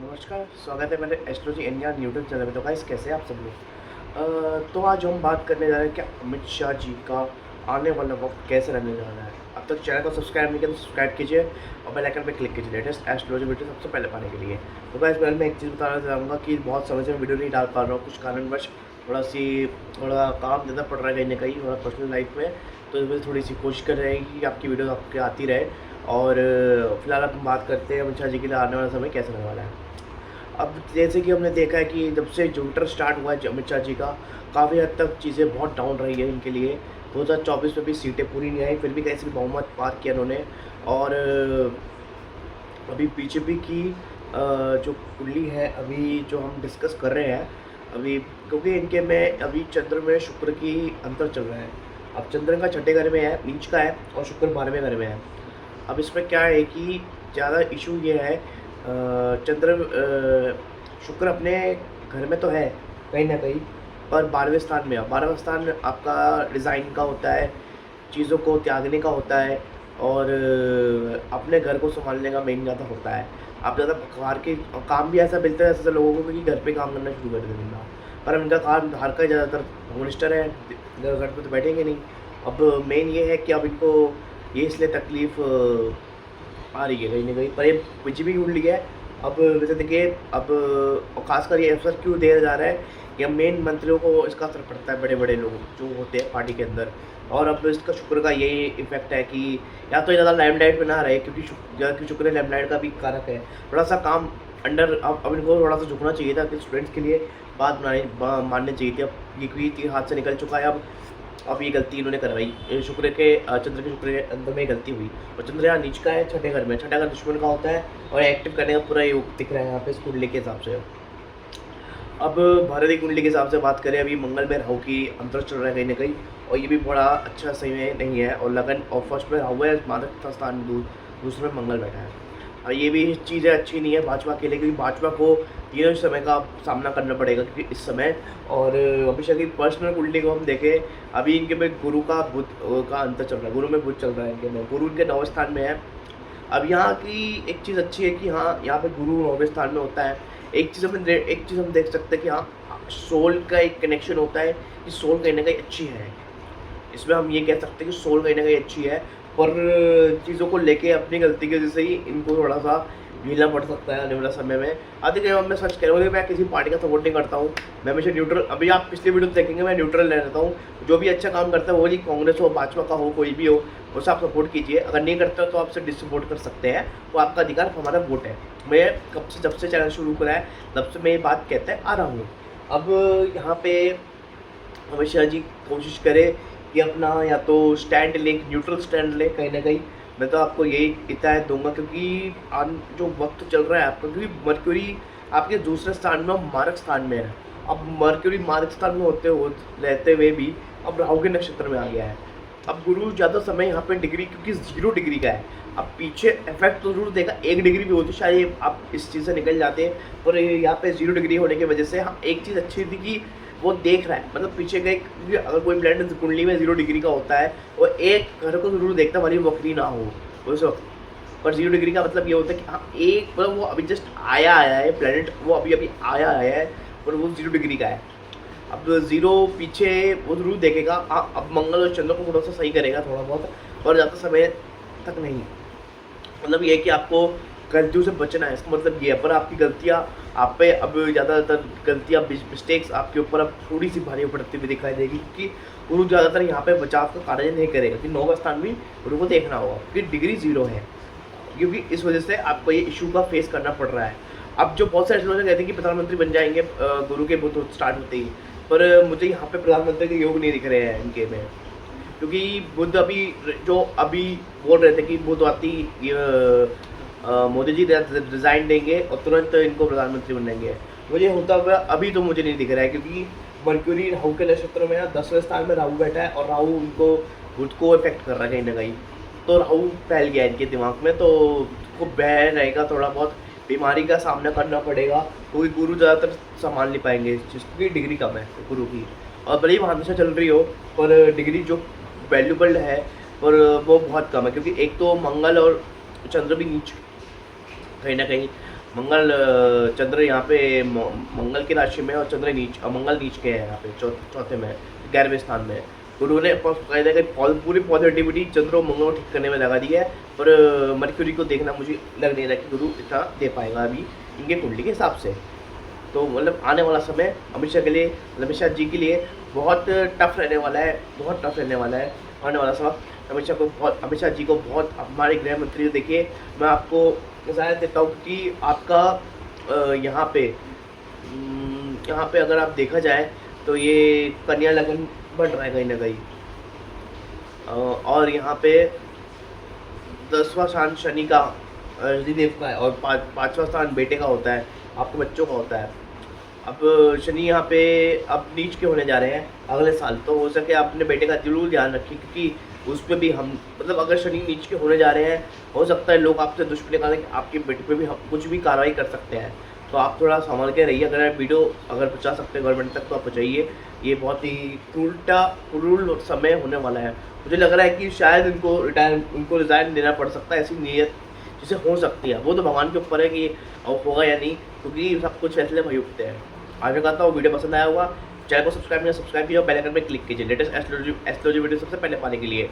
नमस्कार, स्वागत है मेरे एस्ट्रोलॉजी इंडिया यूट्यूब चैनल में। तो गाइस कैसे हैं आप सब लोग। तो आज हम बात करने जा रहे हैं कि अमित शाह जी का आने वाला वक्त कैसे रहने जा रहा है। अब तक चैनल को सब्सक्राइब नहीं किया तो सब्सक्राइब कीजिए और बेल आइकन पर क्लिक कीजिए लेटेस्ट एस्ट्रोलॉजी वीडियो सबसे पहले पाने के लिए। तो गाइस मैं एक चीज़ बताना चाहूँगा कि बहुत समय से मैं वीडियो नहीं डाल पा रहा हूँ, कुछ कारणवश थोड़ा काम ज़्यादा पड़ रहा है कहीं ना कहीं थोड़ा पर्सनल लाइफ में। तो इस वजह से थोड़ी सी कोशिश कर रहे हैं कि आपकी वीडियो आपके आती रहे। और फिलहाल हम बात करते हैं अमित शाह जी के लिए आने वाला समय कैसे रहने वाला है। अब जैसे कि हमने देखा है कि जब से ट्विटर स्टार्ट हुआ है अमित शाह जी का, काफ़ी हद तक चीज़ें बहुत डाउन रही है इनके लिए। 2024 में भी सीटें पूरी नहीं आई, फिर भी कैसे भी बहुमत पार किया उन्होंने। और अभी बीजेपी की जो कुंडली है अभी जो हम डिस्कस कर रहे हैं अभी, क्योंकि इनके में अभी चंद्र में शुक्र की अंतर चल रहा है। अब चंद्र का छठे घर में है, नीच का है, और शुक्र 12वें घर में है। अब इसमें क्या है कि ज़्यादा इशू ये है, शुक्र अपने घर में तो है कहीं ना कहीं, पर 12वें स्थान में है। 12वां स्थान आपका डिज़ाइन का होता है, चीज़ों को त्यागने का होता है, और अपने घर को संभालने का मेन ज़्यादा होता है। आप ज़्यादा बाहर के काम भी ऐसा मिलता है ऐसे लोगों को कि घर पे काम करना शुरू कर देंगे, पर इनका काम बाहर का ज़्यादातर मिनिस्टर है, घर पे तो बैठेंगे नहीं। अब मेन ये है कि अब इनको ये इसलिए तकलीफ़ आ रही है कहीं ना कहीं, पर ये बीजेपी की कुंडली है। अब वैसे देखिए, अब खासकर ये अवसर क्यों दिया जा रहा है कि मेन मंत्रियों को इसका असर पड़ता है, बड़े बड़े लोग जो होते हैं पार्टी के अंदर। और अब इसका शुक्र का यही इफेक्ट है कि या तो ज़्यादा लाइमलाइट में ना रहे, क्योंकि शुक्र लाइमलाइट का भी कारक है। थोड़ा सा काम अंडर अब इनको थोड़ा सा झुकना चाहिए था कि स्टूडेंट्स के लिए बात माननी चाहिए थी। अब ये क्योंकि हाथ से निकल चुका है, अब ये गलती इन्होंने करवाई। चंद्र के शुक्र के अंदर में गलती हुई। और चंद्र यहाँ नीच का है, छठे घर में, छठा घर दुश्मन का होता है, और एक्टिव करने का पूरा योग दिख रहा है यहाँ पे इस कुंडली के हिसाब से। अब भारतीय कुंडली के हिसाब से बात करें, अभी मंगल में राहु की अंतर चल रहा है कहीं ना कहीं, और ये भी बड़ा अच्छा समय नहीं है। और लगन और फर्स्ट में राहु है, मादक स्थान दूसरे में मंगल बैठा है। और ये भी चीज़ें अच्छी नहीं है भाजपा के लिए, क्योंकि भाजपा को तीनों समय का सामना करना पड़ेगा क्योंकि इस समय। और अभिषेक की पर्सनल कुंडली को हम देखें, अभी इनके में गुरु का बुध का अंतर चल रहा है, गुरु में बुध चल रहा है इनके में, गुरु इनके 9वें स्थान में है। अब यहाँ की एक चीज़ अच्छी है कि हाँ, यहाँ पे गुरु 9वें स्थान में होता है। एक चीज़ हम देख सकते हैं कि हाँ, सोल का एक कनेक्शन होता है कि सोल कहीं ना कहीं अच्छी है। इसमें हम ये कह सकते हैं कि सोल कहीं ना कहीं अच्छी है, पर चीज़ों को लेके अपनी गलती की वजह से ही इनको थोड़ा सा झेलना पड़ सकता है आने वाले समय में। आते अब मैं सच कह रहा हूँ, मैं किसी पार्टी का सपोर्ट नहीं करता हूँ, मैं हमेशा न्यूट्रल। अभी आप पिछली वीडियो देखेंगे मैं न्यूट्रल रहता हूँ। जो भी अच्छा काम करता है वो ही, कांग्रेस हो, भाजपा का हो, कोई भी हो, उसे आप सपोर्ट कीजिए। अगर नहीं करते हो तो आपसे डिसपोर्ट कर सकते हैं, वो आपका अधिकार, हमारा वोट है। मैं जब से चैनल शुरू करा है तब से मैं ये बात कहते आ रहा हूँ। अब यहाँ पे अमित शाह जी कोशिश करें कि अपना या तो स्टैंड ले, न्यूट्रल स्टैंड ले कहीं ना कहीं। मैं तो आपको यही हिदायत दूंगा, क्योंकि जो वक्त चल रहा है आपका, क्योंकि मरक्यूरी आपके दूसरे स्थान में, मारक स्थान में है। अब मरक्यूरी मारक स्थान में रहते हुए भी अब राहु के नक्षत्र में आ गया है। अब गुरु ज़्यादा समय यहाँ पे डिग्री, क्योंकि 0 डिग्री का है, अब पीछे इफेक्ट तो जरूर देगा। 1 डिग्री भी होती शायद आप इस चीज़ से निकल जाते हैं, पर यहाँ पे 0 डिग्री होने की वजह से हम एक चीज़ अच्छी थी कि वो देख रहा है, मतलब पीछे का अगर कोई प्लैनेट कुंडली में 0 डिग्री का होता है, वो एक घर को जरूर देखता वाली वक्री ना हो उस वक्त। पर 0 डिग्री का मतलब ये होता है कि हाँ, एक मतलब वो अभी जस्ट आया है प्लैनेट, वो अभी आया है, पर वो 0 डिग्री का है। अब 0 पीछे वो जरूर देखेगा। हाँ, अब मंगल और चंद्र को थोड़ा सा सही करेगा थोड़ा बहुत, और ज़्यादा समय तक नहीं। मतलब ये है कि आपको गलतियों से बचना है, इसका मतलब ये है। पर आपकी गलतियाँ आप पे अब ज़्यादातर गलतियाँ, मिस्टेक्स आपके ऊपर अब थोड़ी सी भारी पड़ती हुई दिखाई देगी, क्योंकि गुरु ज़्यादातर यहाँ पे बचाव का कार्य नहीं करेगा, कि 9वां स्थान भी गुरु को देखना होगा, क्योंकि डिग्री 0 है। क्योंकि इस वजह से आपको ये इशू का फेस करना पड़ रहा है। अब जो बहुत सारे लोग कहते हैं कि प्रधानमंत्री बन जाएंगे गुरु के बुध स्टार्ट होते ही, पर मुझे यहाँ पे प्रधानमंत्री के योग नहीं दिख रहे हैं इनके में, क्योंकि बुध अभी बोल रहे थे कि बुध आती मोदी जी रिजाइन देंगे और तुरंत इनको प्रधानमंत्री बनाएंगे। मुझे होता हुआ अभी तो मुझे नहीं दिख रहा है, क्योंकि मरक्यूरी राहु के नक्षत्र में है, 10वें स्थान में राहु बैठा है, और राहु उनको बुध को इफेक्ट कर रहा है कहीं ना कहीं। तो राहु फैल गया इनके दिमाग में, तो को बह रहेगा, थोड़ा बहुत बीमारी का सामना करना पड़ेगा, क्योंकि गुरु ज़्यादातर संभाल नहीं पाएंगे जिसकी डिग्री कम है गुरु की। और भले ही महादशा चल रही हो, पर डिग्री जो वैल्यूबल है पर वो बहुत कम है, क्योंकि एक तो मंगल और चंद्र भी नीच कहीं ना कहीं। मंगल चंद्र यहाँ पे मंगल की राशि में और चंद्र मंगल नीच के है यहाँ पे चौथे में 11वें स्थान में। गुरु ने पूरी पॉजिटिविटी चंद्र और मंगल को ठीक करने में लगा दी है, पर मर्क्यूरी को देखना मुझे लग नहीं रहा कि गुरु इतना दे पाएगा अभी इनके कुंडली के हिसाब से। तो मतलब आने वाला समय अमित शाह के लिए, अमित शाह जी के लिए बहुत टफ रहने वाला है, बहुत टफ रहने वाला है आने वाला समय। अमित शाह जी को बहुत, हमारे गृह मंत्री देखिए, मैं आपको हिदायत देता हूँ कि आपका यहाँ पे अगर आप देखा जाए तो ये कन्या लगन बढ़ रहा है कहीं ना कहीं, और यहाँ पे 10वां स्थान शनि का शनिदेव का है और 5वां स्थान बेटे का होता है, आपके बच्चों का होता है। अब शनि यहाँ पे अब नीच के होने जा रहे हैं अगले साल, तो हो सके आप अपने बेटे का जरूर ध्यान रखिए, क्योंकि उस पर भी हम मतलब अगर शनि नीच के होने जा रहे हैं, हो सकता है लोग आपसे दुश्मनी करके आपके बेटे पे भी हम कुछ भी कार्रवाई कर सकते हैं। तो आप थोड़ा संभाल के रहिए। अगर वीडियो अगर पहुँचा सकते हैं गवर्नमेंट तक तो आप पहुँचाइए। ये बहुत ही क्रूर समय होने वाला है। मुझे लग रहा है कि शायद इनको रिज़ाइन देना पड़ सकता है, ऐसी नीयत जिसे हो सकती है। वो तो भगवान के ऊपर है कि होगा या नहीं, क्योंकि सब कुछ फैसले वही उठते हैं। आगे कहता हूँ वीडियो पसंद आया होगा, चैनल को सब्सक्राइब कीजिए, बेल आइकन पर क्लिक कीजिए लेटेस्ट एस्ट्रोलॉजी वीडियो सबसे पहले पाने के लिए।